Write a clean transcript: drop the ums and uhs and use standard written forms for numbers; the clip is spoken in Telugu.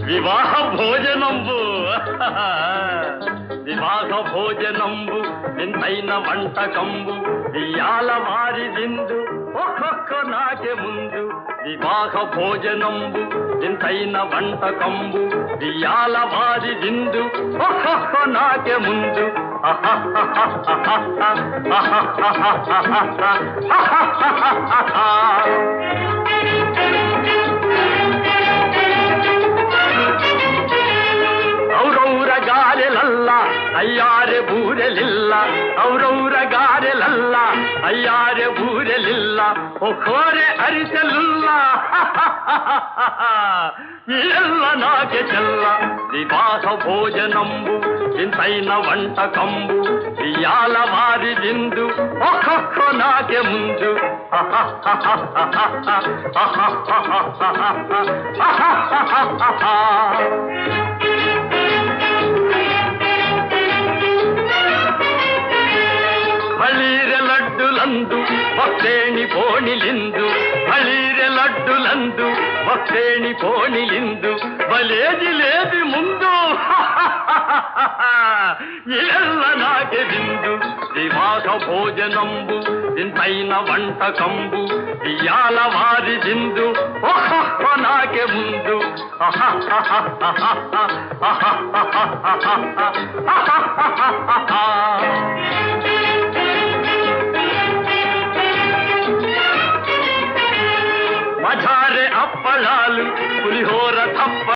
వివాహ భోజనంబు వివాహ భోజనంబు వింతైన వంటకంబు ఇయాల వారి విందు ఒక్కొక్క నాకే ముందు వివాహ భోజనంబు వింతైన వంటకంబు ఇయాల వారి విందు ఒక్కొక్క నాకే ముందు ಔರೌರ ಗಾರೆಲಲ್ಲ ಅಯ್ಯಾರೆ ಬೂರೆಲಿಲ್ಲ ಔರೌರ ಗಾರೆಲಲ್ಲ ಅಯ್ಯಾರೆ ಬೂರೆಲಿಲ್ಲ ಒಕ್ಕೋರೆ ಅರಿಸಲಿಲ್ಲ ಎಲ್ಲ ನಾಕೆ ಚೆಲ್ಲ ವಿವಾಹ ಭೋಜನಂಬು ಇಂತೈನ వంటకంబు ఇయాల వారి విందు ఒక్కొక్క నాకే ముందు ಬಳೀರೆ ಲಡ್ಡುಲಂದು ಭಕ್ತೇಣಿ ಪೋಣಿಲಿಂದು ಬಳೀರೆ ಲಡ್ಡುಲಂದು ಭಕ್ತೇಣಿ ಪೋಣಿಲಿಂದು ಬಲೇದಿ లేది ముందు ಎಲ್ಲ నాకే విందు వివాహ భోజనంబు ఇంతైన వంటకంబు ఇయాల వారి విందు ఒక్కొక్క నాకే ముందు మజారే అప్పళాలు పులిహోర తప్ప